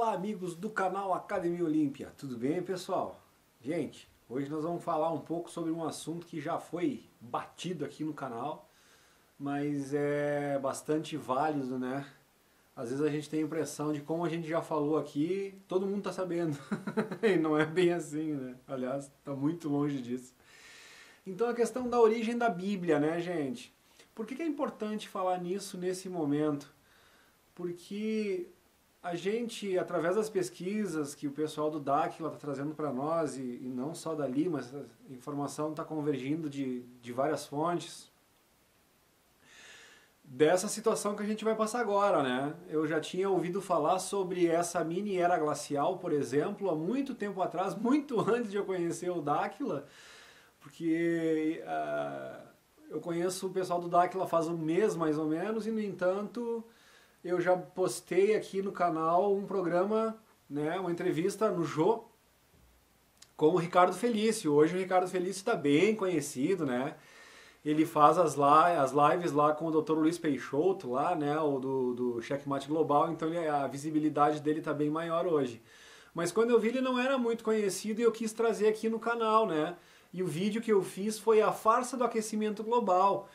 Olá, amigos do canal Academia Olímpia, tudo bem, pessoal? Gente, hoje nós vamos falar um pouco sobre um assunto que já foi batido aqui no canal, mas é bastante válido, né? Às vezes a gente tem a impressão de como a gente já falou aqui, todo mundo tá sabendo, e não é bem assim, né? Aliás, tá muito longe disso. Então a questão da origem da Bíblia, né, gente? Por que é importante falar nisso nesse momento? Porque a gente, através das pesquisas que o pessoal do Dáquila está trazendo para nós, e não só dali, mas a informação está convergindo de várias fontes, dessa situação que a gente vai passar agora, né? Eu já tinha ouvido falar sobre essa mini era glacial, por exemplo, há muito tempo atrás, muito antes de eu conhecer o Dáquila, porque eu conheço o pessoal do Dáquila faz um mês mais ou menos, e no entanto eu já postei aqui no canal um programa, né, uma entrevista no Jô com o Ricardo Felício. Hoje o Ricardo Felício está bem conhecido, né? Ele faz as lives lá com o Dr. Luiz Peixoto, lá, né, o do Checkmate Global, então a visibilidade dele está bem maior hoje. Mas quando eu vi ele não era muito conhecido e eu quis trazer aqui no canal, né? E o vídeo que eu fiz foi a farsa do aquecimento global.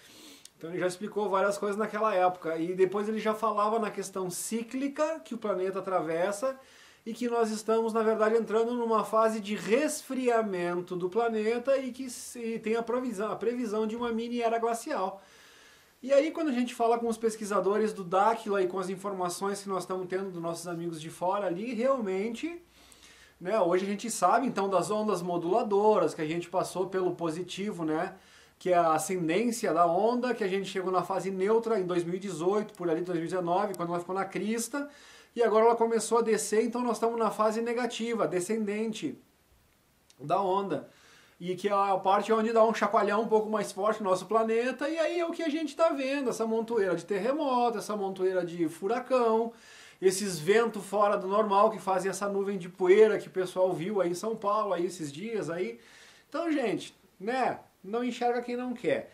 Então ele já explicou várias coisas naquela época e depois ele já falava na questão cíclica que o planeta atravessa e que nós estamos, na verdade, entrando numa fase de resfriamento do planeta e que tem a previsão de uma mini era glacial. E aí quando a gente fala com os pesquisadores do Dáquila e com as informações que nós estamos tendo dos nossos amigos de fora ali, realmente, né, hoje a gente sabe então das ondas moduladoras, que a gente passou pelo positivo, né? Que é a ascendência da onda, que a gente chegou na fase neutra em 2018, por ali 2019, quando ela ficou na crista, e agora ela começou a descer, então nós estamos na fase negativa, descendente da onda, e que é a parte onde dá um chacoalhão um pouco mais forte no nosso planeta, e aí é o que a gente está vendo, essa montoeira de terremoto, essa montoeira de furacão, esses ventos fora do normal que fazem essa nuvem de poeira que o pessoal viu aí em São Paulo aí esses dias aí. Então, gente, né? Não enxerga quem não quer.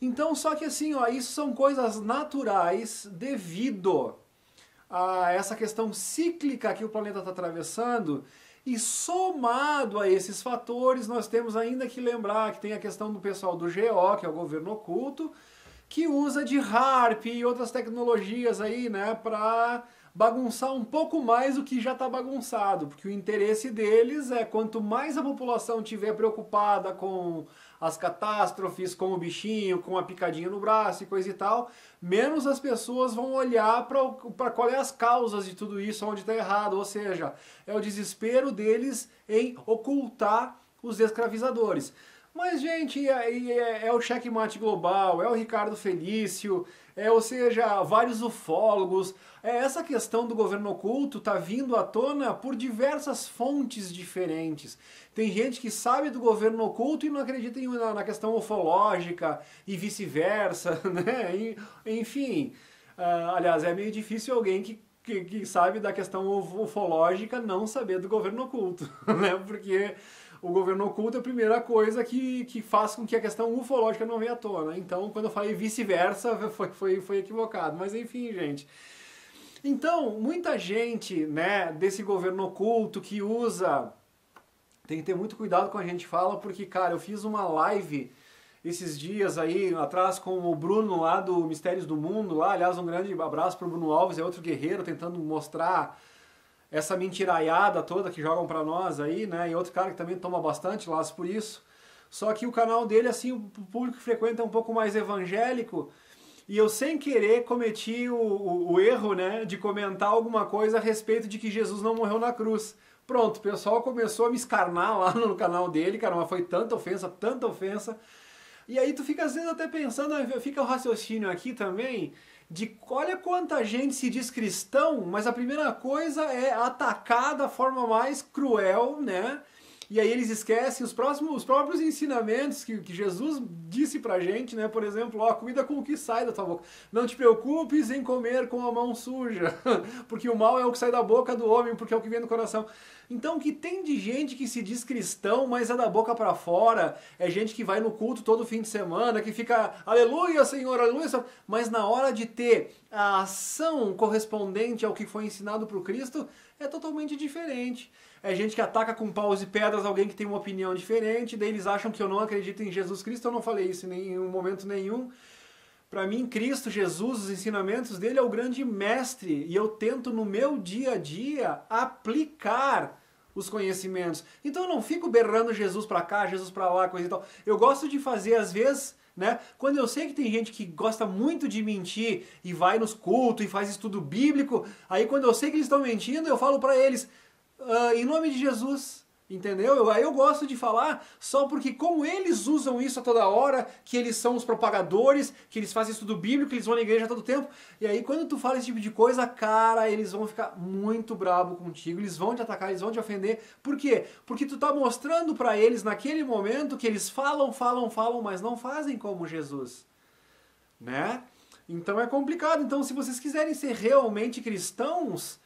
Então, só que assim, ó, isso são coisas naturais devido a essa questão cíclica que o planeta está atravessando, e somado a esses fatores, nós temos ainda que lembrar que tem a questão do pessoal do GO, que é o governo oculto, que usa de HAARP e outras tecnologias aí, né, para bagunçar um pouco mais o que já está bagunçado, porque o interesse deles é quanto mais a população estiver preocupada com as catástrofes, com o bichinho, com a picadinha no braço e coisa e tal, menos as pessoas vão olhar para qual é as causas de tudo isso, onde está errado, ou seja, é o desespero deles em ocultar os escravizadores. Mas, gente, é o Checkmate Global, é o Ricardo Felício, ou seja, vários ufólogos. Essa questão do governo oculto está vindo à tona por diversas fontes diferentes. Tem gente que sabe do governo oculto e não acredita na questão ufológica e vice-versa, né? Enfim, aliás, é meio difícil alguém que sabe da questão ufológica não saber do governo oculto, né? Porque o governo oculto é a primeira coisa que faz com que a questão ufológica não venha à tona. Então, quando eu falei vice-versa, foi equivocado. Mas enfim, gente. Então, muita gente, né, desse governo oculto que usa... Tem que ter muito cuidado com a gente fala, porque, cara, eu fiz uma live esses dias aí atrás com o Bruno lá do Mistérios do Mundo. Lá, aliás, um grande abraço pro Bruno Alves, é outro guerreiro tentando mostrar essa mentiraiada toda que jogam pra nós aí, né? E outro cara que também toma bastante laço por isso. Só que o canal dele, assim, o público que frequenta é um pouco mais evangélico. E eu, sem querer, cometi o erro, né? De comentar alguma coisa a respeito de que Jesus não morreu na cruz. Pronto, o pessoal começou a me escarnar lá no canal dele, cara, mas foi tanta ofensa, tanta ofensa. E aí tu fica às vezes até pensando, fica o raciocínio aqui também, de olha quanta gente se diz cristão, mas a primeira coisa é atacar da forma mais cruel, né? e aí eles esquecem os próprios ensinamentos que Jesus disse pra gente, né? Por exemplo, ó, cuida com o que sai da tua boca. Não te preocupes em comer com a mão suja, porque o mal é o que sai da boca do homem, porque é o que vem do coração. Então, o que tem de gente que se diz cristão, mas é da boca para fora, é gente que vai no culto todo fim de semana, que fica, aleluia, Senhor, aleluia, Senhor, mas na hora de ter a ação correspondente ao que foi ensinado por Cristo, é totalmente diferente. É gente que ataca com paus e pedras alguém que tem uma opinião diferente, daí eles acham que eu não acredito em Jesus Cristo, eu não falei isso em momento nenhum. Para mim, Cristo Jesus, os ensinamentos dele é o grande mestre, e eu tento no meu dia a dia aplicar os conhecimentos. Então eu não fico berrando Jesus para cá, Jesus para lá, coisa e tal. Eu gosto de fazer às vezes, né? Quando eu sei que tem gente que gosta muito de mentir e vai nos cultos e faz estudo bíblico, aí quando eu sei que eles estão mentindo, eu falo para eles, em nome de Jesus, entendeu? Aí eu gosto de falar só porque como eles usam isso a toda hora, que eles são os propagadores, que eles fazem estudo bíblico, que eles vão na igreja todo tempo, e aí quando tu fala esse tipo de coisa, cara, eles vão ficar muito bravo contigo, eles vão te atacar, eles vão te ofender. Por quê? Porque tu tá mostrando para eles naquele momento que eles falam, mas não fazem como Jesus, né? Então é complicado. Então se vocês quiserem ser realmente cristãos,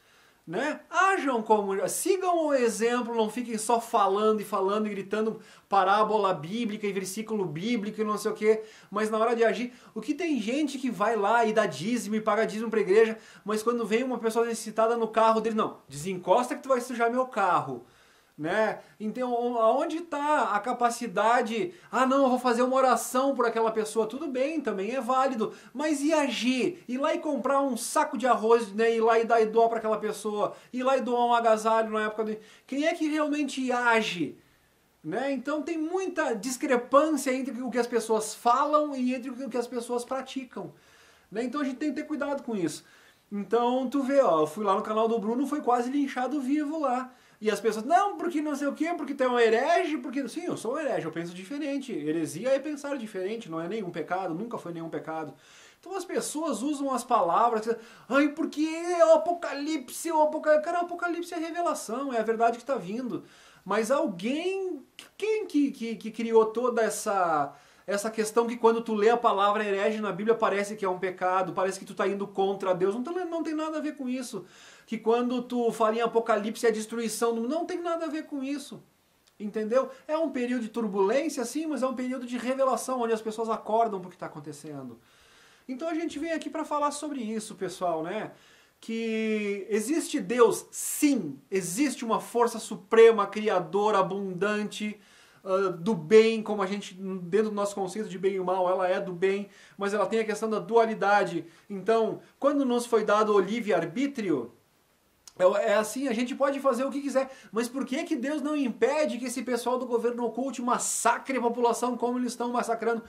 né? Ajam como, sigam o exemplo, não fiquem só falando e gritando parábola bíblica e versículo bíblico e não sei o que, mas na hora de agir, o que tem gente que vai lá e dá dízimo e paga dízimo pra igreja, mas quando vem uma pessoa necessitada no carro dele, não, desencosta que tu vai sujar meu carro. Né? Então, aonde está a capacidade? Ah, não, eu vou fazer uma oração por aquela pessoa. Tudo bem, também é válido. Mas e agir? Ir lá e comprar um saco de arroz, né? Ir lá e dar e doar para aquela pessoa. Ir lá e doar um agasalho na época de... Quem é que realmente age? Né? Então tem muita discrepância entre o que as pessoas falam e entre o que as pessoas praticam. Né? Então a gente tem que ter cuidado com isso. Então tu vê, ó, eu fui lá no canal do Bruno, foi quase linchado vivo lá. E as pessoas, não, porque não sei o quê, porque tu é um herege, porque... Sim, eu sou um herege, eu penso diferente. Heresia é pensar diferente, não é nenhum pecado, nunca foi nenhum pecado. Então as pessoas usam as palavras, ai, porque é o Apocalipse, Cara, o Apocalipse é a revelação, é a verdade que está vindo. Mas alguém, quem que criou toda essa questão que quando tu lê a palavra herege na Bíblia parece que é um pecado, parece que tu está indo contra Deus, não tem nada a ver com isso. Que quando tu fala em Apocalipse é destruição, não tem nada a ver com isso. Entendeu? É um período de turbulência, sim, mas é um período de revelação, onde as pessoas acordam para o que está acontecendo. Então a gente vem aqui para falar sobre isso, pessoal, né? Que existe Deus, sim, existe uma força suprema, criadora, abundante, do bem, como a gente, dentro do nosso conceito de bem e mal, ela é do bem, mas ela tem a questão da dualidade. Então, quando nos foi dado o livre-arbítrio, é assim, a gente pode fazer o que quiser, mas por que Deus não impede que esse pessoal do governo oculto massacre a população como eles estão massacrando?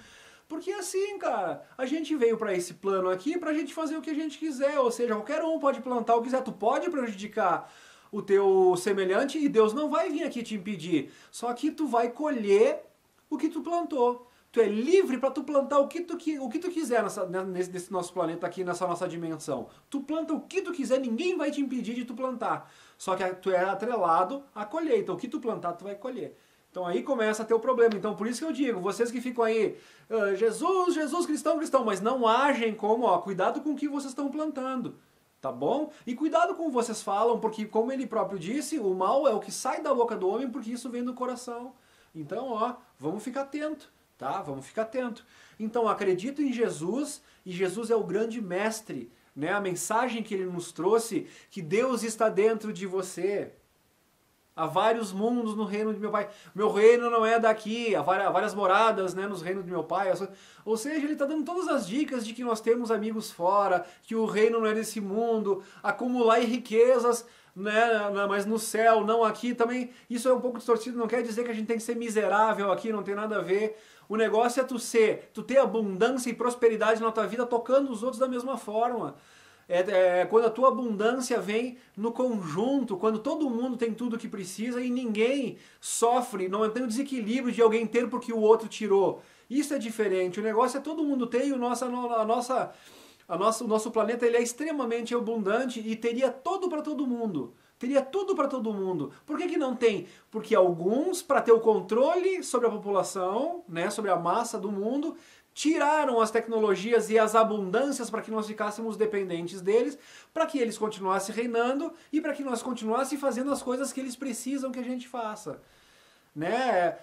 Porque assim, cara, a gente veio para esse plano aqui pra gente fazer o que a gente quiser, ou seja, qualquer um pode plantar o que quiser, tu pode prejudicar o teu semelhante e Deus não vai vir aqui te impedir, só que tu vai colher o que tu plantou. Tu é livre para tu plantar o que tu quiser nesse nosso planeta aqui, nessa nossa dimensão. Tu planta o que tu quiser, ninguém vai te impedir de tu plantar. Só que tu é atrelado à colheita. O que tu plantar, tu vai colher. Então aí começa a ter o problema. Então por isso que eu digo, vocês que ficam aí, Jesus, cristão, mas não agem como, ó, cuidado com o que vocês estão plantando. Tá bom? E cuidado com o que vocês falam, porque como ele próprio disse, o mal é o que sai da boca do homem, porque isso vem do coração. Então, ó, vamos ficar atento. Tá? Vamos ficar atento. Então, acredito em Jesus, e Jesus é o grande mestre, né? A mensagem que ele nos trouxe, que Deus está dentro de você. Há vários mundos no reino de meu Pai. Meu reino não é daqui, há várias moradas, né, nos reinos de meu Pai. Ou seja, ele está dando todas as dicas de que nós temos amigos fora, que o reino não é desse mundo, acumular riquezas, né, mas no céu, não aqui também. Isso é um pouco distorcido, não quer dizer que a gente tem que ser miserável aqui, não tem nada a ver. O negócio é tu ter abundância e prosperidade na tua vida tocando os outros da mesma forma. Quando a tua abundância vem no conjunto, quando todo mundo tem tudo o que precisa e ninguém sofre, não tem o desequilíbrio de alguém ter porque o outro tirou. Isso é diferente. O negócio é todo mundo ter e o nosso planeta ele é extremamente abundante e teria todo para todo mundo. Teria tudo para todo mundo. Por que não tem? Porque alguns, para ter o controle sobre a população, né, sobre a massa do mundo, tiraram as tecnologias e as abundâncias para que nós ficássemos dependentes deles, para que eles continuassem reinando e para que nós continuássemos fazendo as coisas que eles precisam que a gente faça. Né?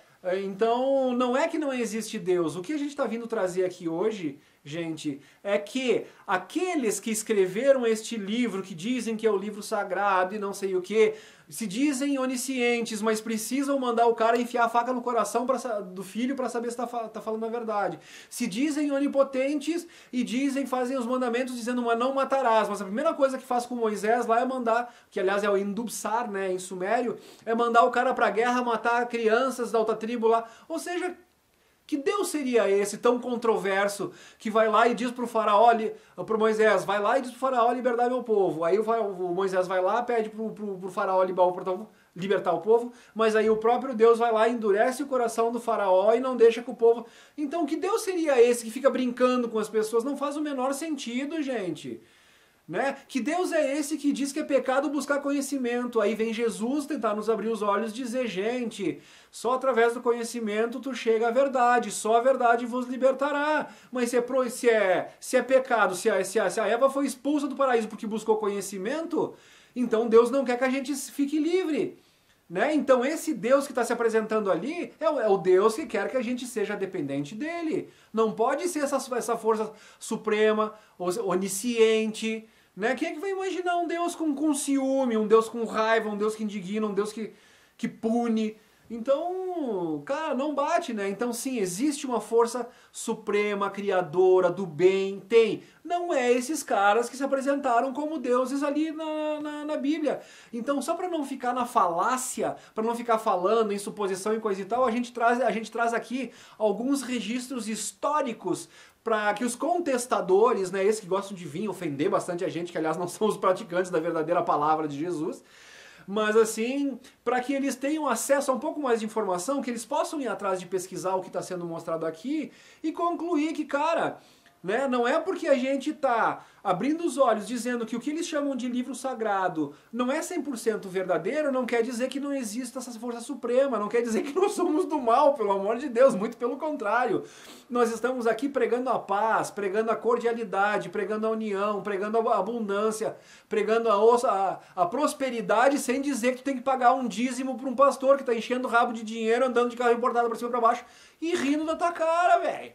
Então, não é que não existe Deus. O que a gente está vindo trazer aqui hoje, gente, é que aqueles que escreveram este livro, que dizem que é o livro sagrado e não sei o que, se dizem oniscientes, mas precisam mandar o cara enfiar a faca no coração do filho para saber se tá falando a verdade. Se dizem onipotentes e fazem os mandamentos dizendo, mas não matarás. Mas a primeira coisa que faz com Moisés lá é mandar, que aliás é o Indubsar, né, em sumério, é mandar o cara pra guerra matar crianças da outra tribo lá. Ou seja, que Deus seria esse tão controverso que vai lá e diz pro faraó, pro Moisés, vai lá e diz pro faraó libertar meu povo. Aí o Moisés vai lá, pede pro faraó libertar o povo, mas aí o próprio Deus vai lá e endurece o coração do faraó e não deixa que o povo... Então que Deus seria esse que fica brincando com as pessoas? Não faz o menor sentido, gente. Né? Que Deus é esse que diz que é pecado buscar conhecimento? Aí vem Jesus tentar nos abrir os olhos e dizer, gente, só através do conhecimento tu chega à verdade, só a verdade vos libertará. Mas se é pecado, se a Eva foi expulsa do paraíso porque buscou conhecimento, então Deus não quer que a gente fique livre. Né? Então esse Deus que está se apresentando ali é o Deus que quer que a gente seja dependente dele. Não pode ser essa força suprema, onisciente. Né? Quem é que vai imaginar um Deus com ciúme, um Deus com raiva, um Deus que indigna, um Deus que pune? Então, cara, não bate, né? Então sim, existe uma força suprema, criadora, do bem, tem. Não é esses caras que se apresentaram como deuses ali na Bíblia. Então, só para não ficar na falácia, para não ficar falando em suposição e coisa e tal, a gente traz aqui alguns registros históricos para que os contestadores, né, esses que gostam de vir ofender bastante a gente, que aliás não são os praticantes da verdadeira palavra de Jesus, mas assim, para que eles tenham acesso a um pouco mais de informação, que eles possam ir atrás de pesquisar o que está sendo mostrado aqui e concluir que, cara, né, não é porque a gente está abrindo os olhos dizendo que o que eles chamam de livro sagrado não é 100% verdadeiro, não quer dizer que não exista essa força suprema, não quer dizer que nós somos do mal, pelo amor de Deus, muito pelo contrário. Nós estamos aqui pregando a paz, pregando a cordialidade, pregando a união, pregando a abundância, pregando a prosperidade, sem dizer que tu tem que pagar um dízimo para um pastor que está enchendo o rabo de dinheiro, andando de carro importado para cima e para baixo e rindo da tua cara, velho.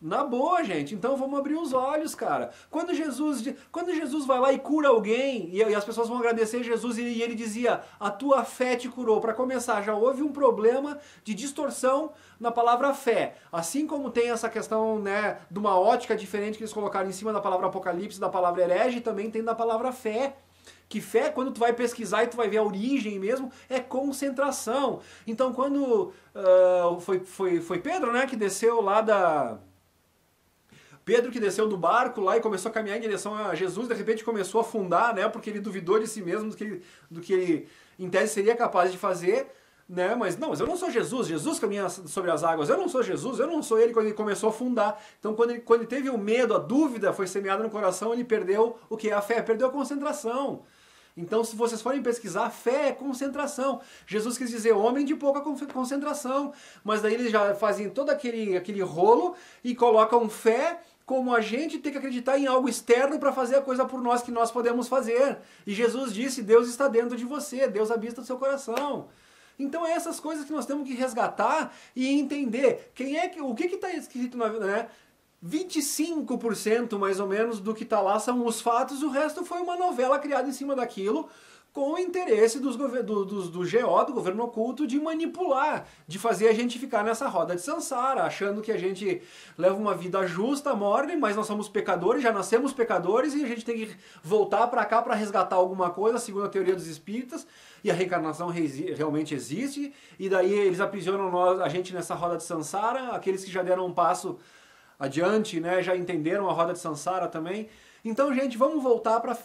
Na boa, gente. Então vamos abrir os olhos, cara. Quando Jesus vai lá e cura alguém, e as pessoas vão agradecer Jesus, e ele dizia, a tua fé te curou. Para começar, já houve um problema de distorção na palavra fé. Assim como tem essa questão, né, de uma ótica diferente que eles colocaram em cima da palavra apocalipse, da palavra herege, também tem da palavra fé. Que fé, quando tu vai pesquisar e tu vai ver a origem mesmo, é concentração. Então quando foi Pedro, né, que desceu lá Pedro que desceu do barco lá e começou a caminhar em direção a Jesus, de repente começou a afundar, né? Porque ele duvidou de si mesmo do que ele, em tese, seria capaz de fazer, né? Mas eu não sou Jesus, Jesus caminha sobre as águas, eu não sou Jesus, eu não sou ele, quando ele começou a afundar. Então quando ele teve o medo, a dúvida foi semeada no coração, ele perdeu o que é a fé? Perdeu a concentração. Então, se vocês forem pesquisar, fé é concentração. Jesus quis dizer homem de pouca concentração, mas daí eles já fazem todo aquele rolo e colocam fé como a gente tem que acreditar em algo externo para fazer a coisa por nós que nós podemos fazer. E Jesus disse, Deus está dentro de você, Deus habita no seu coração. Então é essas coisas que nós temos que resgatar e entender o que está escrito na vida, né? 25% mais ou menos do que está lá são os fatos, o resto foi uma novela criada em cima daquilo com o interesse do GO, do governo oculto, de manipular, de fazer a gente ficar nessa roda de samsara, achando que a gente leva uma vida justa, morne, mas nós somos pecadores, já nascemos pecadores e a gente tem que voltar para cá para resgatar alguma coisa, segundo a teoria dos espíritas, e a reencarnação realmente existe, e daí eles aprisionam a gente nessa roda de samsara, aqueles que já deram um passo adiante, né, já entenderam a roda de samsara também. Então, gente, vamos voltar para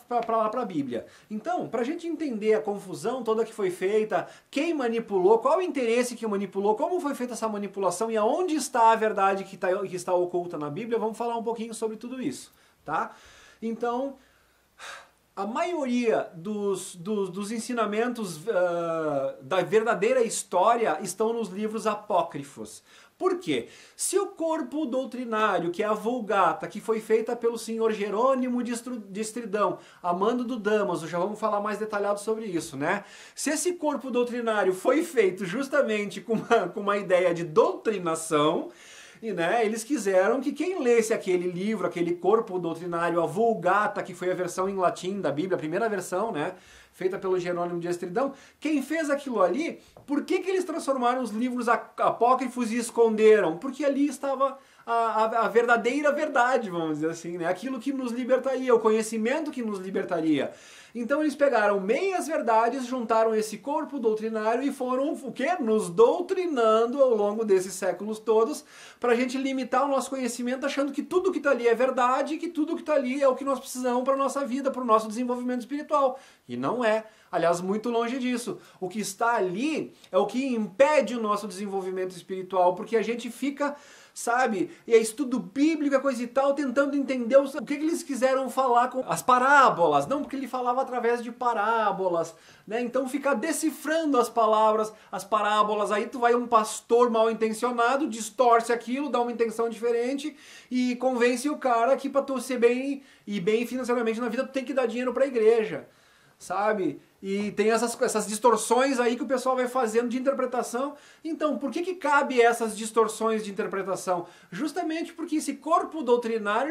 a Bíblia. Então, para a gente entender a confusão toda que foi feita, quem manipulou, qual o interesse que manipulou, como foi feita essa manipulação e aonde está a verdade que está oculta na Bíblia, vamos falar um pouquinho sobre tudo isso, tá? Então, a maioria dos ensinamentos da verdadeira história estão nos livros apócrifos. Por quê? Se o corpo doutrinário, que é a Vulgata, que foi feita pelo senhor Jerônimo de Estridão, a mando do Damaso, já vamos falar mais detalhado sobre isso, né? Se esse corpo doutrinário foi feito justamente com uma ideia de doutrinação, e, né, eles quiseram que quem lesse aquele livro, aquele corpo doutrinário, a Vulgata, que foi a versão em latim da Bíblia, a primeira versão, né, feita pelo Jerônimo de Estridão, quem fez aquilo ali, por que eles transformaram os livros apócrifos e esconderam? Porque ali estava a verdadeira verdade, vamos dizer assim, né? Aquilo que nos libertaria, o conhecimento que nos libertaria. Então eles pegaram meias verdades, juntaram esse corpo doutrinário e foram, o quê? Nos doutrinando ao longo desses séculos todos, para a gente limitar o nosso conhecimento achando que tudo que está ali é verdade, que tudo que está ali é o que nós precisamos para a nossa vida, para o nosso desenvolvimento espiritual. E não é. Aliás, muito longe disso. O que está ali é o que impede o nosso desenvolvimento espiritual, porque a gente fica, sabe, e é estudo bíblico, coisa e tal, tentando entender o que eles quiseram falar com as parábolas. Não, porque ele falava através de parábolas, né? Então fica decifrando as palavras, as parábolas, aí tu vai um pastor mal intencionado, distorce aquilo, dá uma intenção diferente e convence o cara que para tu ser bem e bem financeiramente na vida tu tem que dar dinheiro para a igreja, sabe? E tem essas distorções aí que o pessoal vai fazendo de interpretação. Então, por que cabe essas distorções de interpretação? Justamente porque esse corpo doutrinário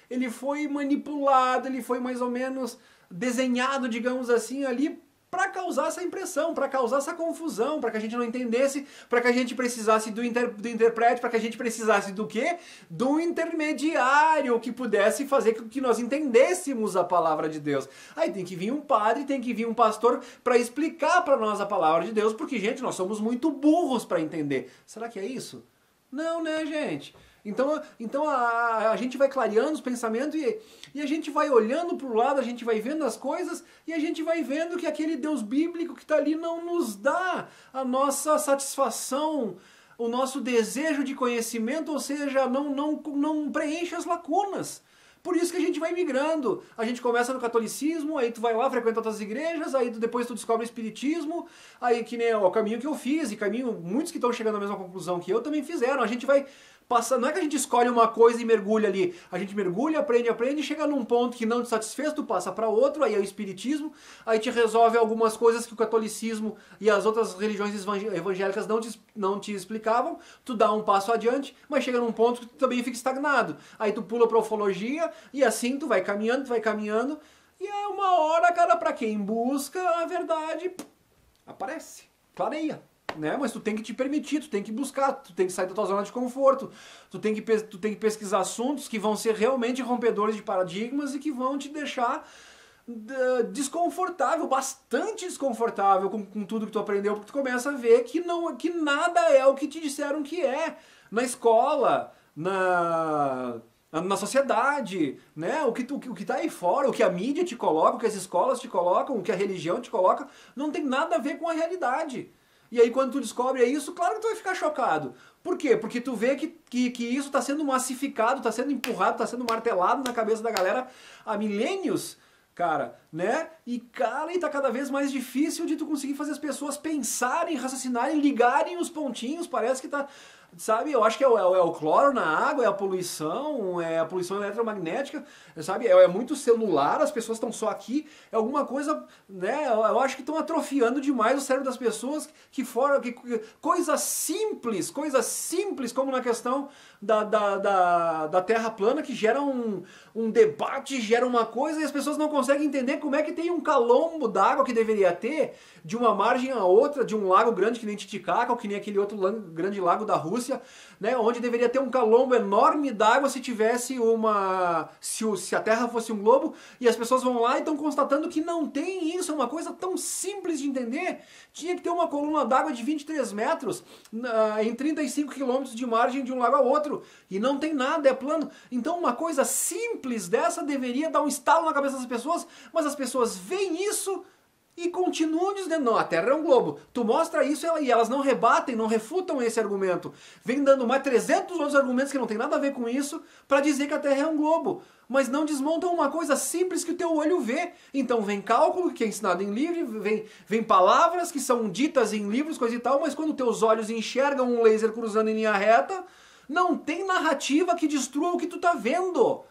ele foi manipulado, ele foi mais ou menos desenhado, digamos assim, ali para causar essa impressão, para causar essa confusão, para que a gente não entendesse, para que a gente precisasse do intérprete, para que a gente precisasse do quê? Do intermediário que pudesse fazer com que nós entendêssemos a palavra de Deus. Aí tem que vir um padre, tem que vir um pastor para explicar para nós a palavra de Deus, porque, gente, nós somos muito burros para entender. Será que é isso? Não, né, gente? Então a gente vai clareando os pensamentos e a gente vai olhando para o lado, a gente vai vendo as coisas e a gente vai vendo que aquele Deus bíblico que está ali não nos dá a nossa satisfação, o nosso desejo de conhecimento, ou seja, não preenche as lacunas. Por isso que a gente vai migrando. A gente começa no catolicismo, aí tu vai lá, frequenta outras igrejas, aí depois tu descobre o espiritismo, aí que nem o caminho que eu fiz, e muitos que estão chegando à mesma conclusão que eu também fizeram. A gente vai passando, não é que a gente escolhe uma coisa e mergulha ali. A gente mergulha, aprende, e chega num ponto que não te satisfez, tu passa para outro, aí é o espiritismo, aí te resolve algumas coisas que o catolicismo e as outras religiões evangélicas não te explicavam, tu dá um passo adiante, mas chega num ponto que tu também fica estagnado. Aí tu pula para ufologia e assim tu vai caminhando, e é uma hora, cara, para quem busca a verdade, aparece, clareia. Né? Mas tu tem que te permitir, tu tem que buscar, tu tem que sair da tua zona de conforto, tu tem que pesquisar assuntos que vão ser realmente rompedores de paradigmas e que vão te deixar desconfortável, bastante desconfortável com tudo que tu aprendeu, porque tu começa a ver que nada é o que te disseram que é na escola, na sociedade, né? O que tá aí fora, o que a mídia te coloca, o que as escolas te colocam, o que a religião te coloca, não tem nada a ver com a realidade. E aí quando tu descobre isso, claro que tu vai ficar chocado. Por quê? Porque tu vê que isso está sendo massificado, está sendo empurrado, está sendo martelado na cabeça da galera há milênios, cara, né? E tá cada vez mais difícil de tu conseguir fazer as pessoas pensarem, raciocinarem, ligarem os pontinhos, parece que tá... Sabe, eu acho que é o cloro na água, é a poluição eletromagnética, sabe, é muito celular, as pessoas estão só aqui, é alguma coisa, né, eu acho que estão atrofiando demais o cérebro das pessoas, coisas simples como na questão da Terra plana, que gera um debate, gera uma coisa, e as pessoas não conseguem entender como é que tem um calombo d'água que deveria ter, de uma margem a outra, de um lago grande que nem Titicaca, ou que nem aquele outro grande lago da Rússia, né, onde deveria ter um calombo enorme d'água se tivesse se a Terra fosse um globo, e as pessoas vão lá e estão constatando que não tem isso, é uma coisa tão simples de entender. Tinha que ter uma coluna d'água de 23 metros em 35 quilômetros de margem de um lago ao outro, e não tem nada, é plano. Então uma coisa simples dessa deveria dar um estalo na cabeça das pessoas, mas as pessoas veem isso e continuam dizendo, não, a Terra é um globo. Tu mostra isso e elas não rebatem, não refutam esse argumento. Vem dando mais 300 outros argumentos que não tem nada a ver com isso para dizer que a Terra é um globo. Mas não desmontam uma coisa simples que o teu olho vê. Então vem cálculo, que é ensinado em livro, vem palavras que são ditas em livros, coisa e tal, mas quando teus olhos enxergam um laser cruzando em linha reta, não tem narrativa que destrua o que tu tá vendo.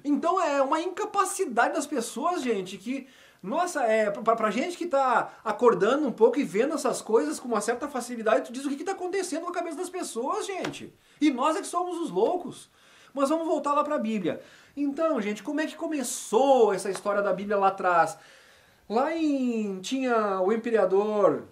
Então é uma incapacidade das pessoas, gente, que... Nossa, pra gente que tá acordando um pouco e vendo essas coisas com uma certa facilidade, tu diz o que tá acontecendo com a cabeça das pessoas, gente. E nós é que somos os loucos. Mas vamos voltar lá pra Bíblia. Então, gente, como é que começou essa história da Bíblia lá atrás? Tinha o imperador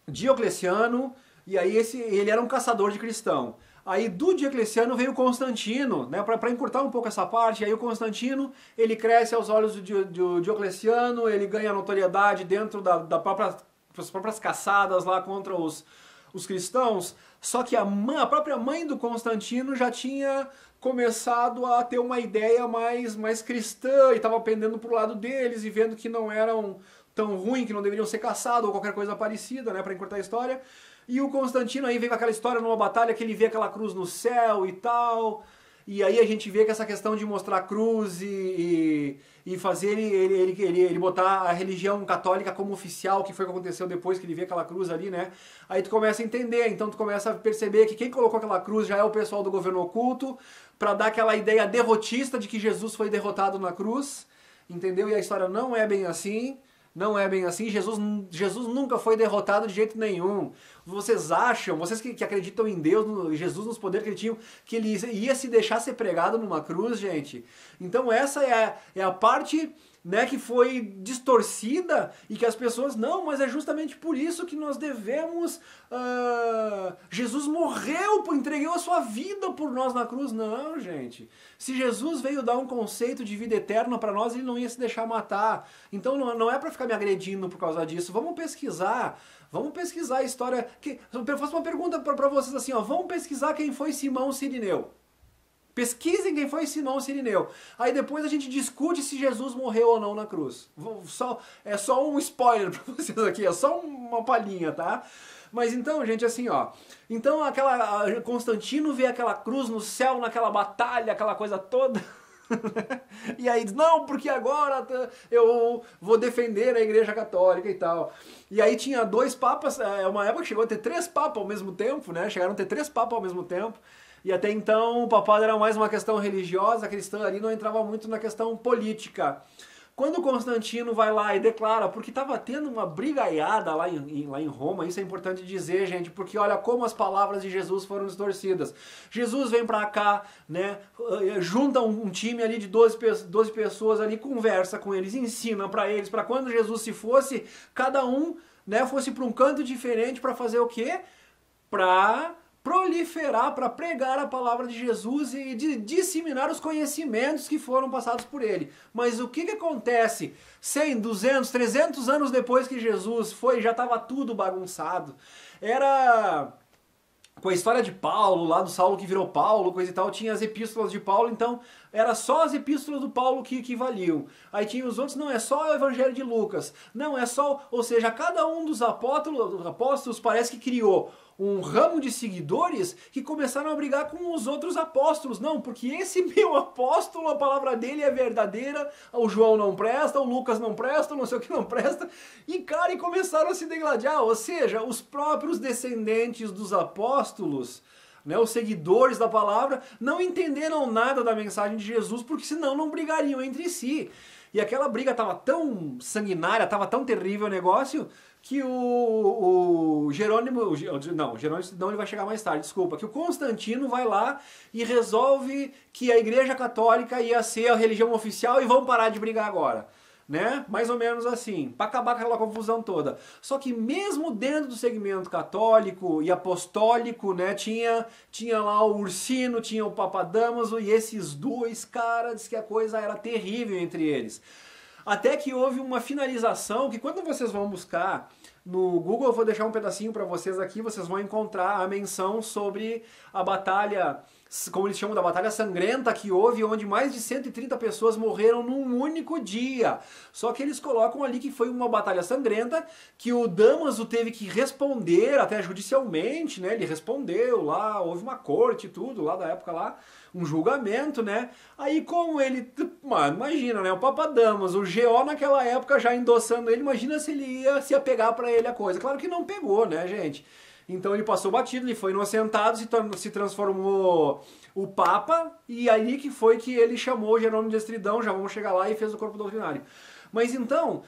Diocleciano, e aí ele era um caçador de cristão. Aí do Diocleciano veio Constantino, né, para encurtar um pouco essa parte. Aí o Constantino, ele cresce aos olhos do Diocleciano, ele ganha notoriedade dentro das próprias caçadas lá contra os cristãos. Só que a própria mãe do Constantino já tinha começado a ter uma ideia mais cristã e estava pendendo pro lado deles e vendo que não eram tão ruins, que não deveriam ser caçados ou qualquer coisa parecida, né, para encurtar a história. E o Constantino aí vem com aquela história numa batalha que ele vê aquela cruz no céu e tal. E aí a gente vê que essa questão de mostrar a cruz e fazer ele botar a religião católica como oficial, que foi o que aconteceu depois que ele vê aquela cruz ali, né? Aí tu começa a entender, então tu começa a perceber que quem colocou aquela cruz já é o pessoal do governo oculto, para dar aquela ideia derrotista de que Jesus foi derrotado na cruz, entendeu? E a história não é bem assim. Não é bem assim, Jesus nunca foi derrotado de jeito nenhum. Vocês acham, vocês que acreditam em Deus, Jesus, nos poderes que ele tinha, que ele ia se deixar ser pregado numa cruz, gente? Então essa é a parte, né, que foi distorcida e que as pessoas, não, mas é justamente por isso que nós devemos... Jesus morreu, entregou a sua vida por nós na cruz. Não, gente. Se Jesus veio dar um conceito de vida eterna para nós, ele não ia se deixar matar. Então não é para ficar me agredindo por causa disso. Vamos pesquisar a história. Eu faço uma pergunta para vocês assim, ó, vamos pesquisar quem foi Simão Cirineu. Pesquisem quem foi Simão Cirineu. Aí depois a gente discute se Jesus morreu ou não na cruz. É só um spoiler para vocês aqui, é só uma palhinha, tá? Mas então, gente, assim, ó. Então Constantino vê aquela cruz no céu, naquela batalha, aquela coisa toda. E aí diz, não, porque agora eu vou defender a Igreja Católica e tal. E aí tinha 2 papas, uma época que chegou a ter 3 papas ao mesmo tempo, né? Chegaram a ter 3 papas ao mesmo tempo. E até então o papado era mais uma questão religiosa, cristã ali, não entrava muito na questão política. Quando Constantino vai lá e declara, porque estava tendo uma brigaiada lá em Roma, isso é importante dizer, gente, porque olha como as palavras de Jesus foram distorcidas. Jesus vem pra cá, né, junta um time ali de 12 pessoas ali, conversa com eles, ensina pra eles, pra quando Jesus se fosse, cada um, né, fosse pra um canto diferente pra fazer o quê? Pra proliferar, para pregar a palavra de Jesus e disseminar os conhecimentos que foram passados por ele. Mas o que acontece 100, 200, 300 anos depois que Jesus foi, já estava tudo bagunçado. Era... Com a história de Paulo, lá do Saulo que virou Paulo, coisa e tal, tinha as epístolas de Paulo, então era só as epístolas do Paulo que valiam. Aí tinha os outros, não, é só o Evangelho de Lucas. Não, é só... Ou seja, cada um dos apóstolos parece que criou um ramo de seguidores que começaram a brigar com os outros apóstolos. Não, porque esse meu apóstolo, a palavra dele é verdadeira, o João não presta, o Lucas não presta, não sei o que não presta. E, cara, e começaram a se degladiar. Ou seja, os próprios descendentes dos apóstolos, né, os seguidores da palavra, não entenderam nada da mensagem de Jesus, porque senão não brigariam entre si. E aquela briga estava tão sanguinária, estava tão terrível o negócio, que o Jerônimo não, ele vai chegar mais tarde, desculpa, que o Constantino vai lá e resolve que a Igreja Católica ia ser a religião oficial e vão parar de brigar agora. Né? Mais ou menos assim, para acabar com aquela confusão toda. Só que mesmo dentro do segmento católico e apostólico, né, tinha lá o Ursino, tinha o Papa Damaso, e esses 2 caras, que a coisa era terrível entre eles. Até que houve uma finalização, que quando vocês vão buscar no Google, eu vou deixar um pedacinho para vocês aqui, vocês vão encontrar a menção sobre a batalha como eles chamam da Batalha Sangrenta, que houve, onde mais de 130 pessoas morreram num único dia. Só que eles colocam ali que foi uma batalha sangrenta, que o Damaso teve que responder, até judicialmente, né? Ele respondeu lá, houve uma corte e tudo, lá da época lá, um julgamento, né? Aí como ele, mano, imagina, né? O Papa Damaso, o GO naquela época já endossando ele, imagina se ele ia se apegar pra ele a coisa. Claro que não pegou, né, gente? Então ele passou batido, ele foi inocentado, se transformou o Papa, e aí que foi que ele chamou Jerônimo de Estridão, já vamos chegar lá, e fez o corpo doutrinário. Mas então,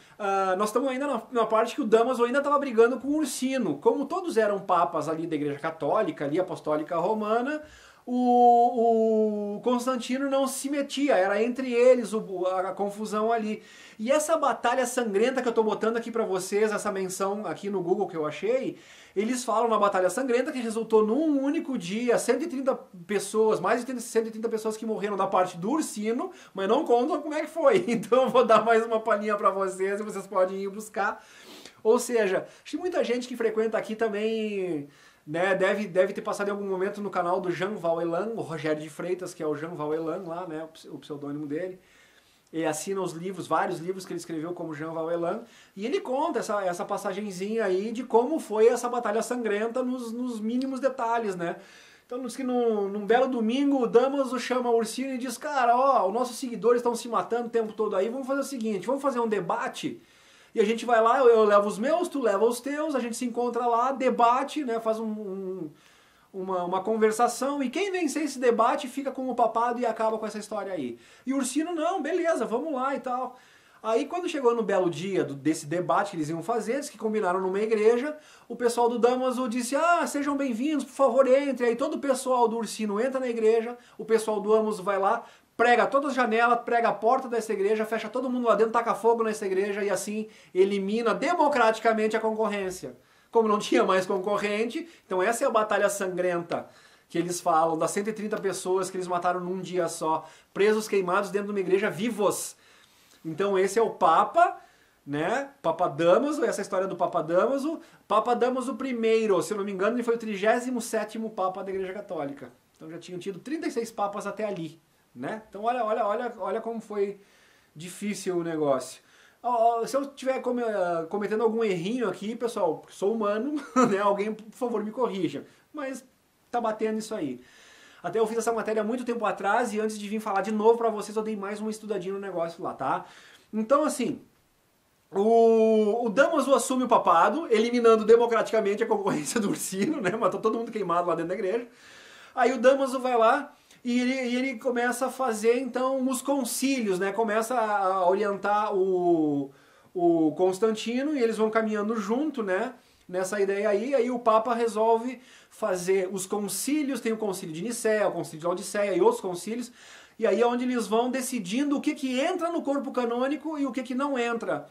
nós estamos ainda na parte que o Damaso ainda estava brigando com o Ursino. Como todos eram papas ali da Igreja Católica, ali Apostólica Romana, o Constantino não se metia, era entre eles a confusão ali. E essa batalha sangrenta que eu estou botando aqui para vocês, essa menção aqui no Google que eu achei, eles falam na batalha sangrenta que resultou num único dia 130 pessoas, mais de 130 pessoas que morreram da parte do Ursino, mas não contam como é que foi. Então eu vou dar mais uma palhinha para vocês e vocês podem ir buscar. Ou seja, acho que muita gente que frequenta aqui também, né, deve ter passado em algum momento no canal do Jean Valjean, o Rogério de Freitas, que é o Jean Valjean lá, né, o pseudônimo dele. Ele assina os livros, vários livros que ele escreveu como Jean Valjean, e ele conta essa passagenzinha aí de como foi essa batalha sangrenta nos mínimos detalhes, né. Então diz que num belo domingo o Damaso chama o Ursino e diz, cara, ó, os nossos seguidores estão se matando o tempo todo aí, vamos fazer o seguinte, vamos fazer um debate. E a gente vai lá, eu levo os meus, tu leva os teus, a gente se encontra lá, debate, né, faz uma conversação, e quem vencer esse debate fica com o papado e acaba com essa história aí. E o Ursino, não, beleza, vamos lá e tal. Aí quando chegou no belo dia desse debate que eles iam fazer, eles que combinaram numa igreja, o pessoal do Damaso disse, sejam bem-vindos, por favor, entre. Aí todo o pessoal do Ursino entra na igreja, o pessoal do Damaso vai lá, prega todas as janelas, prega a porta dessa igreja, fecha todo mundo lá dentro, taca fogo nessa igreja e assim elimina democraticamente a concorrência. Como não tinha mais concorrente, então essa é a batalha sangrenta que eles falam, das 130 pessoas que eles mataram num dia só, presos queimados dentro de uma igreja vivos. Então esse é o Papa, né? Papa Damaso, essa é a história do Papa Damaso. Papa Damaso I, se eu não me engano, ele foi o 37º Papa da Igreja Católica. Então já tinham tido 36 papas até ali. Né? Então olha como foi difícil o negócio. Se eu estiver cometendo algum errinho aqui, pessoal, sou humano, né? Alguém, por favor, me corrija. Mas tá batendo isso aí. Até eu fiz essa matéria há muito tempo atrás e antes de vir falar de novo pra vocês, eu dei mais uma estudadinha no negócio lá, tá? Então, assim, o Damaso assume o papado, eliminando democraticamente a concorrência do Ursino, né? Matou todo mundo queimado lá dentro da igreja. Aí o Damaso vai lá e ele começa a fazer, então, os concílios, né? Começa a orientar o Constantino e eles vão caminhando junto, né? Nessa ideia aí o Papa resolve fazer os concílios, tem o concílio de Nicéia, o concílio de Laodiceia e outros concílios, e aí é onde eles vão decidindo o que entra no corpo canônico e o que não entra.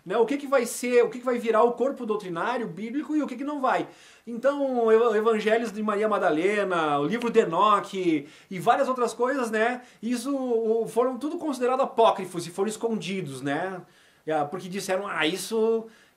Né? O que vai ser, o que vai virar o corpo doutrinário bíblico e o que não vai. Então, Evangelhos de Maria Madalena, o livro de Enoque e várias outras coisas, né? Isso foram tudo considerados apócrifos e foram escondidos, né? Porque disseram,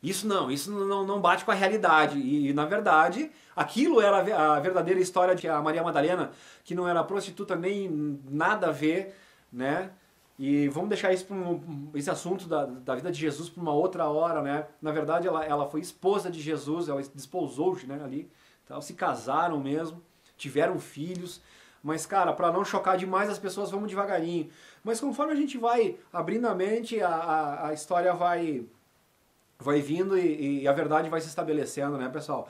isso não bate com a realidade. E na verdade, aquilo era a verdadeira história de a Maria Madalena, que não era prostituta nem nada a ver, né? E vamos deixar esse assunto da vida de Jesus para uma outra hora, né? Na verdade, ela foi esposa de Jesus, ela desposou, né, ali. Então, se casaram mesmo, tiveram filhos. Mas, cara, para não chocar demais as pessoas, vamos devagarinho. Mas conforme a gente vai abrindo a mente, a história vai vindo e a verdade vai se estabelecendo, né, pessoal?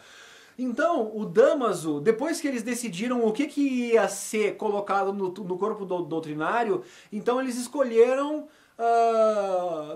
Então, o Damaso, depois que eles decidiram o que ia ser colocado no corpo doutrinário, então eles escolheram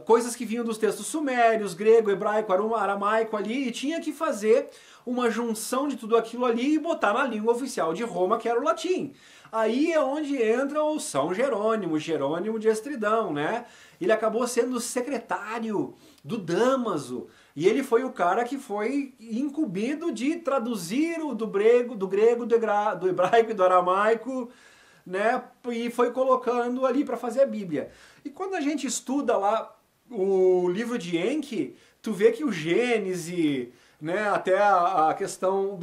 coisas que vinham dos textos sumérios, grego, hebraico, aramaico ali, e tinha que fazer uma junção de tudo aquilo ali e botar na língua oficial de Roma, que era o latim. Aí é onde entra o São Jerônimo de Estridão, né? Ele acabou sendo secretário do Damaso. E ele foi o cara que foi incumbido de traduzir do grego, do hebraico e do aramaico, né? E foi colocando ali para fazer a Bíblia. E quando a gente estuda lá o livro de Enki, tu vê que o Gênese, né? Até a questão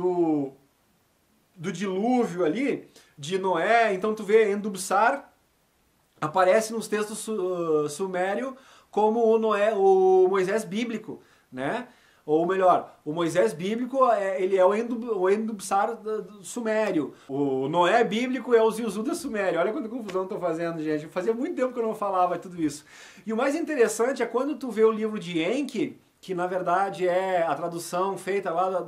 do dilúvio ali, de Noé, então tu vê Endubsar, aparece nos textos sumério como o Moisés bíblico, né? Ou melhor, o Moisés bíblico ele é o Endubsar sumério. O Noé bíblico é o Zilzuda sumério. Olha quanta confusão eu tô fazendo, gente. Fazia muito tempo que eu não falava tudo isso. E o mais interessante é quando tu vê o livro de Enki, que na verdade é a tradução feita lá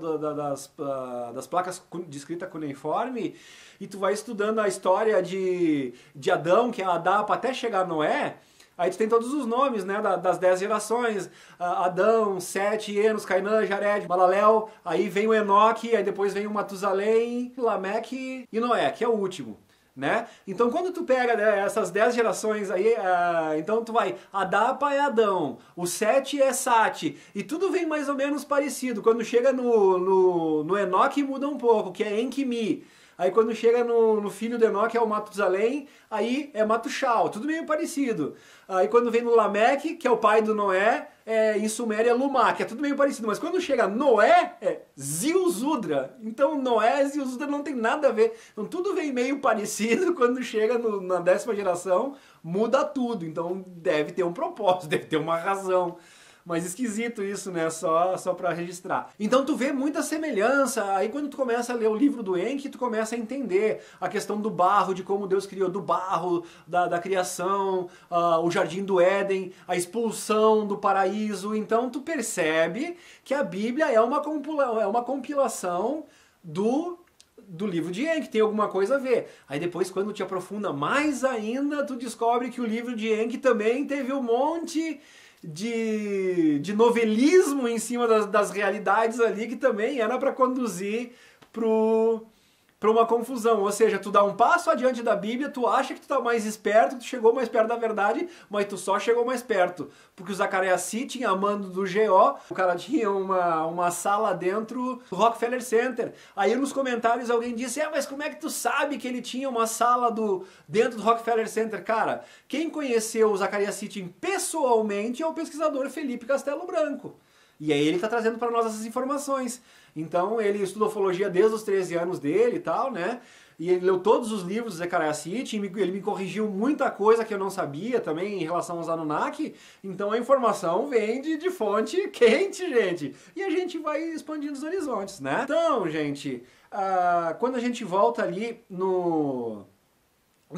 das placas de escrita cuneiforme, e tu vai estudando a história de Adão, que é Adapa, até chegar a Noé. Aí tu tem todos os nomes, né, das 10 gerações, Adão, Sete, Enos, Cainã, Jared, Malalel, aí vem o Enoque, aí depois vem o Matusalém, Lameque e Noé, que é o último, né? Então quando tu pega, né, essas 10 gerações aí, então tu vai, Adapa é Adão, o Sete é Sati, e tudo vem mais ou menos parecido. Quando chega no Enoque muda um pouco, que é Enki-Mi. Aí quando chega no filho de Enoque, é o Matusalém, aí é Matushal, tudo meio parecido. Aí quando vem no Lameque, que é o pai do Noé, em Sumério é Lumá, que é tudo meio parecido. Mas quando chega Noé, é Zilzudra. Então Noé e Zilzudra não tem nada a ver. Então tudo vem meio parecido, quando chega na 10ª geração, muda tudo. Então deve ter um propósito, deve ter uma razão. Mas esquisito isso, né? Só para registrar. Então tu vê muita semelhança. Aí quando tu começa a ler o livro do Enki, tu começa a entender a questão do barro, de como Deus criou, do barro, da criação, o jardim do Éden, a expulsão do paraíso. Então tu percebe que a Bíblia é uma compilação do livro de Enki, tem alguma coisa a ver. Aí depois, quando te aprofunda mais ainda, tu descobre que o livro de Enki também teve um monte de novelismo em cima das realidades ali, que também era para conduzir para uma confusão. Ou seja, tu dá um passo adiante da Bíblia, tu acha que tu tá mais esperto, que tu chegou mais perto da verdade, mas tu só chegou mais perto. Porque o Zacariasi tinha a mando do GO, o cara tinha uma sala dentro do Rockefeller Center. Aí nos comentários alguém disse, mas como é que tu sabe que ele tinha uma sala dentro do Rockefeller Center? Cara, quem conheceu o Zacariasi pessoalmente é o pesquisador Felipe Castelo Branco. E aí ele está trazendo para nós essas informações. Então ele estuda ufologia desde os 13 anos dele e tal, né? E ele leu todos os livros do Zacariasi, ele me corrigiu muita coisa que eu não sabia também em relação aos Anunnaki. Então a informação vem de fonte quente, gente. E a gente vai expandindo os horizontes, né? Então, gente, quando a gente volta ali no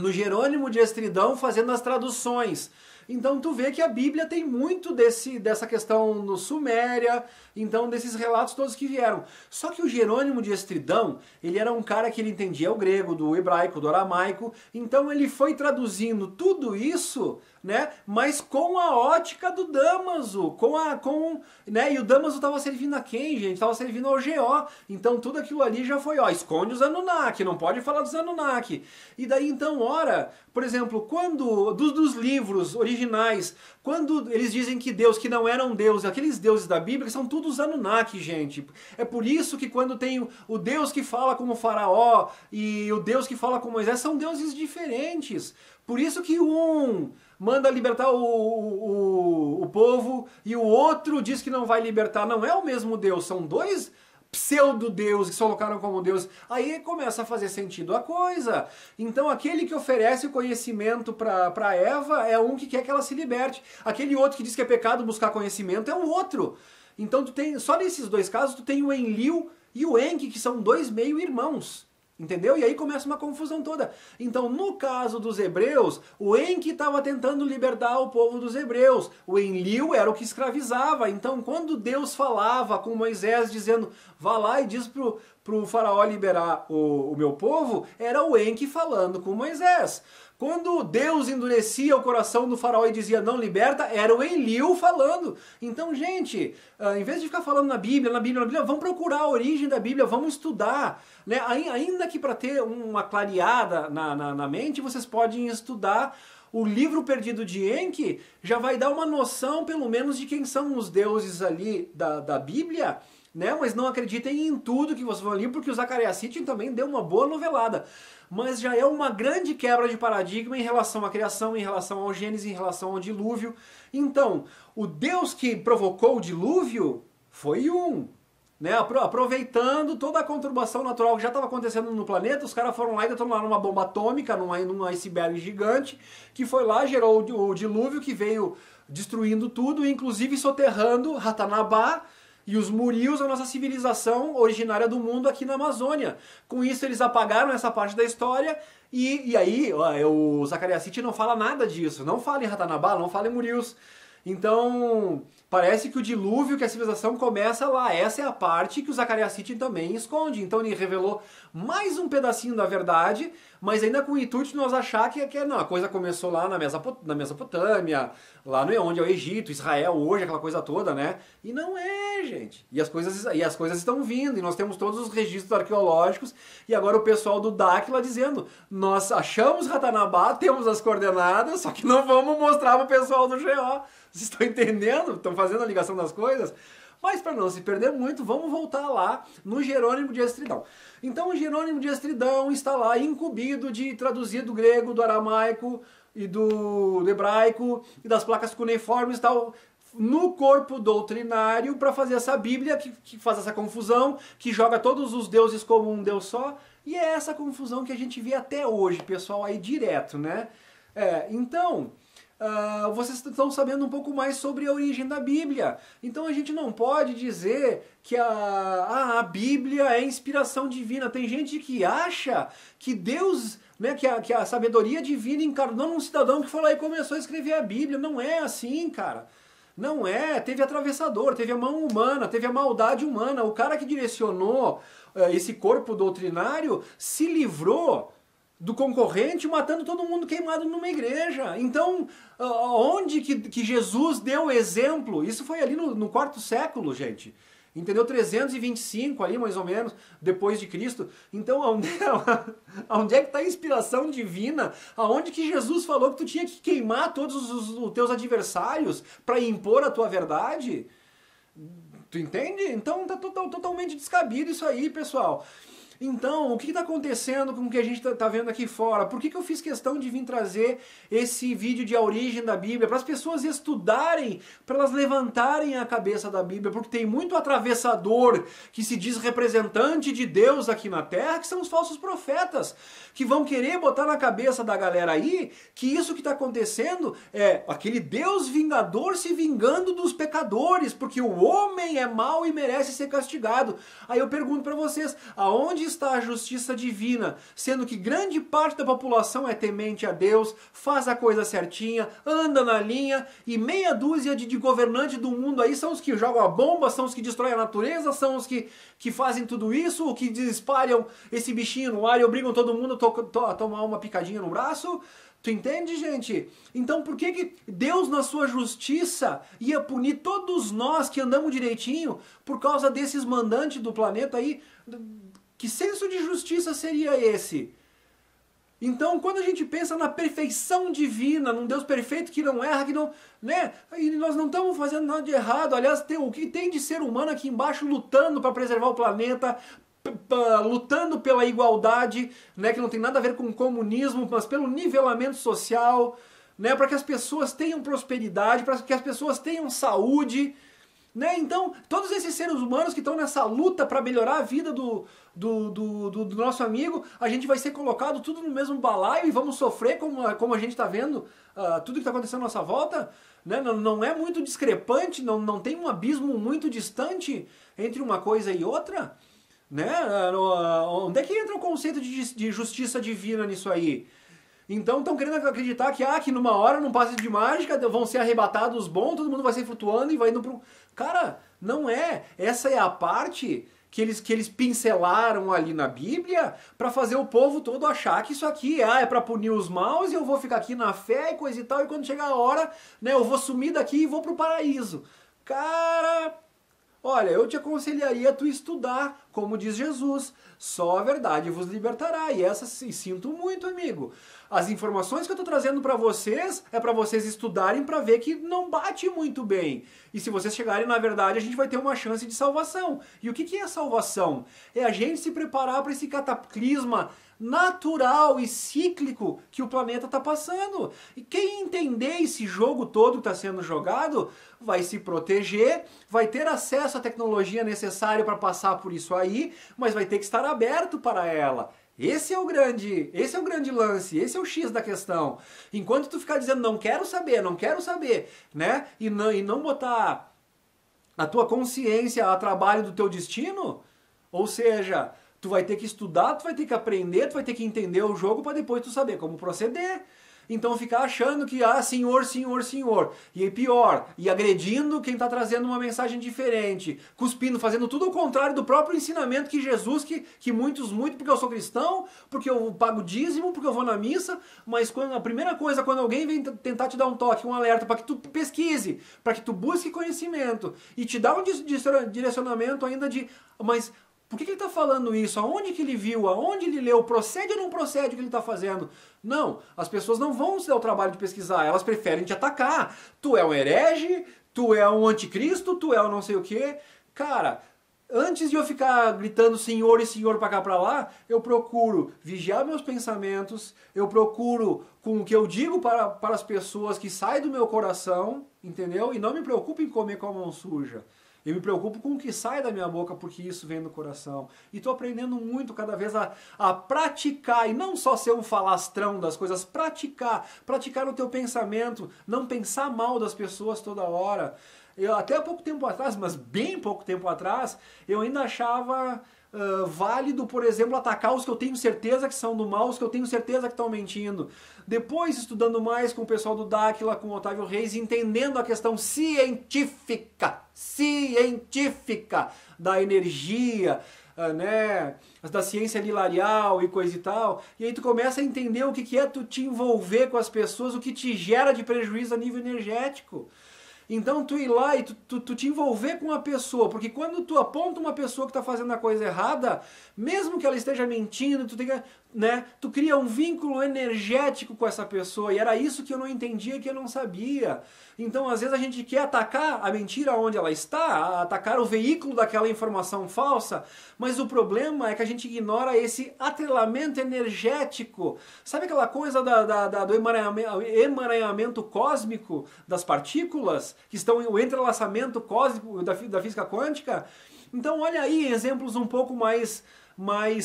Jerônimo de Estridão fazendo as traduções, então tu vê que a Bíblia tem muito dessa questão no Suméria, então desses relatos todos que vieram. Só que o Jerônimo de Estridão, ele era um cara que ele entendia o grego, do hebraico, do aramaico, então ele foi traduzindo tudo isso, né, mas com a ótica do Damaso, né, e o Damaso estava servindo a quem, gente? Estava servindo ao GO, então tudo aquilo ali já foi, esconde os Anunnaki, não pode falar dos Anunnaki. E daí então, ora, por exemplo, quando dos livros originais, quando eles dizem que Deus, que não eram deuses, aqueles deuses da Bíblia, que são todos Anunnaki, gente. É por isso que quando tem o Deus que fala como Faraó e o Deus que fala com Moisés, são deuses diferentes. Por isso que um manda libertar o povo e o outro diz que não vai libertar. Não é o mesmo Deus, são dois pseudo-deuses que se colocaram como Deus. Aí começa a fazer sentido a coisa. Então aquele que oferece o conhecimento para Eva é um que quer que ela se liberte. Aquele outro que diz que é pecado buscar conhecimento é o outro. Então tu tem, só nesses dois casos tu tem o Enlil e o Enki, que são dois meio-irmãos. Entendeu? E aí começa uma confusão toda. Então, no caso dos hebreus, o Enki estava tentando libertar o povo dos hebreus. O Enlil era o que escravizava. Então, quando Deus falava com Moisés, dizendo, vá lá e diz pro faraó liberar o meu povo, era o Enki falando com Moisés. Quando Deus endurecia o coração do faraó e dizia não liberta, era o Enlil falando. Então, gente, em vez de ficar falando na Bíblia, vamos procurar a origem da Bíblia, vamos estudar. Né? Ainda que para ter uma clareada na mente, vocês podem estudar o livro perdido de Enki, já vai dar uma noção, pelo menos, de quem são os deuses ali da Bíblia, né? Mas não acreditem em tudo que vocês vão ali, porque o Zacariasi também deu uma boa novelada. Mas já é uma grande quebra de paradigma em relação à criação, em relação ao Gênesis, em relação ao dilúvio. Então, o Deus que provocou o dilúvio foi um. né? Aproveitando toda a conturbação natural que já estava acontecendo no planeta, os caras foram lá e detonaram uma bomba atômica num iceberg gigante, que foi lá, gerou o dilúvio que veio destruindo tudo, inclusive soterrando Ratanabá e os Murios, a nossa civilização originária do mundo aqui na Amazônia. Com isso eles apagaram essa parte da história e aí o Zacarias Sitchin não fala nada disso, não fala em Ratanabá, não fala em Murios. Então, parece que o dilúvio, que a civilização começa lá. Essa é a parte que o Zacarias Sitchin também esconde. Então ele revelou mais um pedacinho da verdade, mas ainda com o intuito de nós achar que não, a coisa começou lá na Mesopotâmia, lá onde é o Egito, Israel hoje, aquela coisa toda, né? E não é, gente. E as coisas estão vindo, e nós temos todos os registros arqueológicos, e agora o pessoal do Dáquila dizendo, nós achamos Ratanabá, temos as coordenadas, só que não vamos mostrar pro pessoal do GO. Vocês estão entendendo? Estão fazendo a ligação das coisas? Mas para não se perder muito, vamos voltar lá no Jerônimo de Estridão. Então o Jerônimo de Estridão está lá incumbido de traduzir do grego, do aramaico e do hebraico e das placas cuneiformes e tal, no corpo doutrinário para fazer essa Bíblia que faz essa confusão, que joga todos os deuses como um Deus só, e é essa confusão que a gente vê até hoje, pessoal, aí direto, né? Então... vocês estão sabendo um pouco mais sobre a origem da Bíblia. Então a gente não pode dizer que a Bíblia é inspiração divina. Tem gente que acha que Deus, né, que a sabedoria divina encarnou num cidadão que foi lá e começou a escrever a Bíblia. Não é assim, cara. Não é. Teve atravessador, teve a mão humana, teve a maldade humana. O cara que direcionou esse corpo doutrinário se livrou do concorrente, matando todo mundo queimado numa igreja. Então, onde que Jesus deu exemplo? Isso foi ali no quarto século, gente. Entendeu? 325 ali, mais ou menos, depois de Cristo. Então, onde é que está a inspiração divina? Aonde que Jesus falou que tu tinha que queimar todos os teus adversários para impor a tua verdade? Tu entende? Então, tá totalmente descabido isso aí, pessoal. Então, o que está acontecendo com o que a gente está vendo aqui fora? Por que eu fiz questão de vir trazer esse vídeo de A Origem da Bíblia? Para as pessoas estudarem, para elas levantarem a cabeça da Bíblia, porque tem muito atravessador que se diz representante de Deus aqui na Terra, que são os falsos profetas, que vão querer botar na cabeça da galera aí que isso que está acontecendo é aquele Deus vingador se vingando dos pecadores, porque o homem é mau e merece ser castigado. Aí eu pergunto para vocês, aonde está a justiça divina, sendo que grande parte da população é temente a Deus, faz a coisa certinha, anda na linha, e meia dúzia de governantes do mundo aí são os que jogam a bomba, são os que destroem a natureza, são os que fazem tudo isso, o que espalham esse bichinho no ar e obrigam todo mundo a tomar uma picadinha no braço? Tu entende, gente? Então por que Deus, na sua justiça, ia punir todos nós que andamos direitinho por causa desses mandantes do planeta aí? Que senso de justiça seria esse? Então, quando a gente pensa na perfeição divina, num Deus perfeito que não erra, que não, né? E nós não estamos fazendo nada de errado. Aliás, o que tem de ser humano aqui embaixo lutando para preservar o planeta, lutando pela igualdade, né? Que não tem nada a ver com comunismo, mas pelo nivelamento social, né? Para que as pessoas tenham prosperidade, para que as pessoas tenham saúde. Né? Então, todos esses seres humanos que estão nessa luta para melhorar a vida do nosso amigo, a gente vai ser colocado tudo no mesmo balaio e vamos sofrer como a gente está vendo tudo que está acontecendo à nossa volta. Né? Não é muito discrepante, não tem um abismo muito distante entre uma coisa e outra. Né? Onde é que entra o conceito de justiça divina nisso aí? Então estão querendo acreditar que numa hora, num passe de mágica, vão ser arrebatados os bons, todo mundo vai ser flutuando e vai indo pro... Cara, não é. Essa é a parte que eles pincelaram ali na Bíblia para fazer o povo todo achar que isso aqui é para punir os maus e eu vou ficar aqui na fé e coisa e tal, e quando chegar a hora, né, eu vou sumir daqui e vou pro paraíso. Cara... Olha, eu te aconselharia a tu estudar como diz Jesus, só a verdade vos libertará. E sinto muito, amigo. As informações que eu estou trazendo para vocês é para vocês estudarem para ver que não bate muito bem. E se vocês chegarem na verdade, a gente vai ter uma chance de salvação. E o que é salvação? É a gente se preparar para esse cataclisma natural e cíclico que o planeta está passando. E quem entender esse jogo todo que está sendo jogado vai se proteger, vai ter acesso à tecnologia necessária para passar por isso aí, mas vai ter que estar aberto para ela. Esse é o grande lance, esse é o X da questão. Enquanto tu ficar dizendo não quero saber, né? E não botar a tua consciência a trabalho do teu destino, ou seja, tu vai ter que estudar, tu vai ter que aprender, tu vai ter que entender o jogo para depois tu saber como proceder. Então ficar achando que, senhor, senhor, senhor. E pior, e agredindo quem está trazendo uma mensagem diferente. Cuspindo, fazendo tudo ao contrário do próprio ensinamento que Jesus, que muito porque eu sou cristão, porque eu pago dízimo, porque eu vou na missa. Mas a primeira coisa, quando alguém vem tentar te dar um toque, um alerta, para que tu pesquise, para que tu busque conhecimento, e te dá um direcionamento ainda de... Mas... por que ele está falando isso? Aonde que ele viu? Aonde ele leu? Procede ou não procede o que ele está fazendo? Não, as pessoas não vão se dar o trabalho de pesquisar, elas preferem te atacar. Tu é um herege, tu é um anticristo, tu é um não sei o quê. Cara, antes de eu ficar gritando senhor e senhor para cá para lá, eu procuro vigiar meus pensamentos, eu procuro com o que eu digo para as pessoas que sai do meu coração, entendeu? E não me preocupo em comer com a mão suja. Eu me preocupo com o que sai da minha boca, porque isso vem do coração. E estou aprendendo muito cada vez a praticar, e não só ser um falastrão das coisas, praticar o teu pensamento, não pensar mal das pessoas toda hora. Eu até há pouco tempo atrás, mas bem pouco tempo atrás, eu ainda achava... válido, por exemplo, atacar os que eu tenho certeza que são do mal, os que eu tenho certeza que estão mentindo. Depois, estudando mais com o pessoal do Dáquila, com o Otávio Reis, entendendo a questão científica da energia, né, da ciência hilarial e coisa e tal, e aí tu começa a entender o que é tu te envolver com as pessoas, o que te gera de prejuízo a nível energético. Então tu ir lá e tu te envolver com uma pessoa, porque quando tu aponta uma pessoa que está fazendo a coisa errada, mesmo que ela esteja mentindo, tu cria um vínculo energético com essa pessoa, e era isso que eu não entendia, que eu não sabia. Então às vezes a gente quer atacar a mentira onde ela está, atacar o veículo daquela informação falsa, mas o problema é que a gente ignora esse atrelamento energético. Sabe aquela coisa do emaranhamento cósmico das partículas, que estão o entrelaçamento cósmico da física quântica? Então olha aí exemplos um pouco mais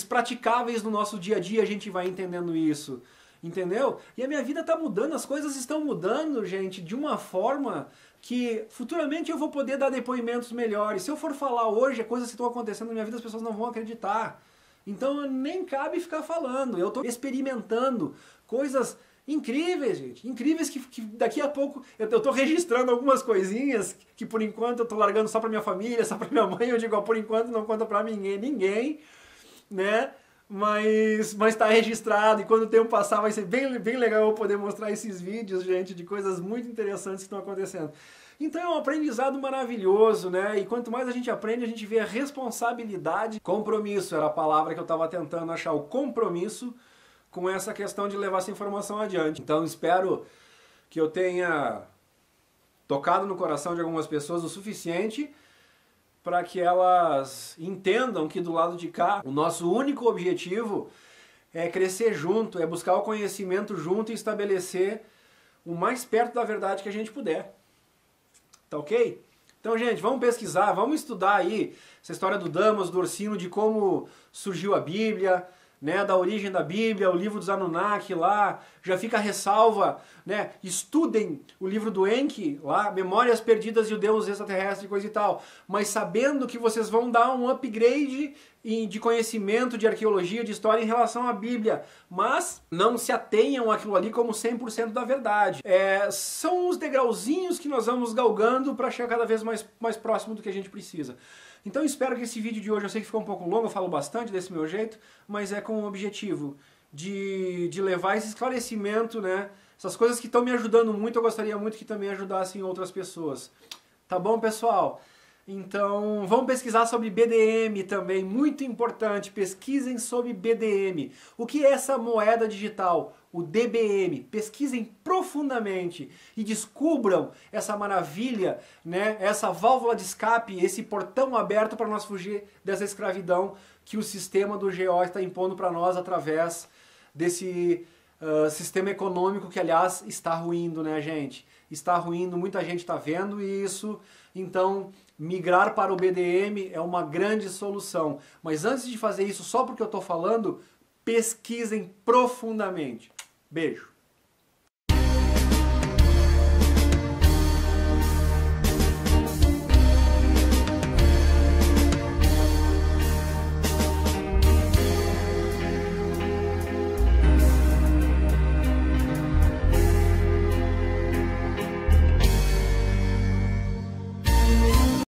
praticáveis no nosso dia a dia, a gente vai entendendo isso. Entendeu? E a minha vida está mudando, as coisas estão mudando, gente, de uma forma que futuramente eu vou poder dar depoimentos melhores. Se eu for falar hoje coisas que estão acontecendo na minha vida, as pessoas não vão acreditar. Então nem cabe ficar falando. Eu estou experimentando coisas incríveis, gente. Incríveis que daqui a pouco... Eu estou registrando algumas coisinhas que por enquanto eu estou largando só para minha família, só para minha mãe. Eu digo, por enquanto não conta para ninguém, né? Mas está registrado, e quando o tempo passar vai ser bem legal eu poder mostrar esses vídeos, gente, de coisas muito interessantes que estão acontecendo. Então é um aprendizado maravilhoso, né? E quanto mais a gente aprende, a gente vê a responsabilidade. Compromisso era a palavra que eu estava tentando achar, o compromisso com essa questão de levar essa informação adiante. Então espero que eu tenha tocado no coração de algumas pessoas o suficiente para que elas entendam que do lado de cá, o nosso único objetivo é crescer junto, é buscar o conhecimento junto e estabelecer o mais perto da verdade que a gente puder. Tá ok? Então, gente, vamos pesquisar, vamos estudar aí essa história do Damaso, do Orsino, de como surgiu a Bíblia, né, da origem da Bíblia, o livro dos Anunnaki lá, já fica a ressalva, né, estudem o livro do Enki lá, Memórias Perdidas de o Deus Extraterrestre e coisa e tal, mas sabendo que vocês vão dar um upgrade de conhecimento, de arqueologia, de história em relação à Bíblia, mas não se atenham àquilo ali como 100% da verdade. São os degrauzinhos que nós vamos galgando para chegar cada vez mais próximo do que a gente precisa. Então espero que esse vídeo de hoje, eu sei que ficou um pouco longo, eu falo bastante desse meu jeito, mas é com o objetivo de levar esse esclarecimento, né? Essas coisas que estão me ajudando muito, eu gostaria muito que também ajudassem outras pessoas. Tá bom, pessoal? Então, vamos pesquisar sobre BDM também, muito importante, pesquisem sobre BDM. O que é essa moeda digital? O DBM. Pesquisem profundamente e descubram essa maravilha, né? Essa válvula de escape, esse portão aberto para nós fugir dessa escravidão que o sistema do GO está impondo para nós através desse sistema econômico que, aliás, está ruindo, né, gente? Está ruindo, muita gente está vendo isso, então migrar para o BDM é uma grande solução. Mas antes de fazer isso, só porque eu estou falando, pesquisem profundamente. Beijo!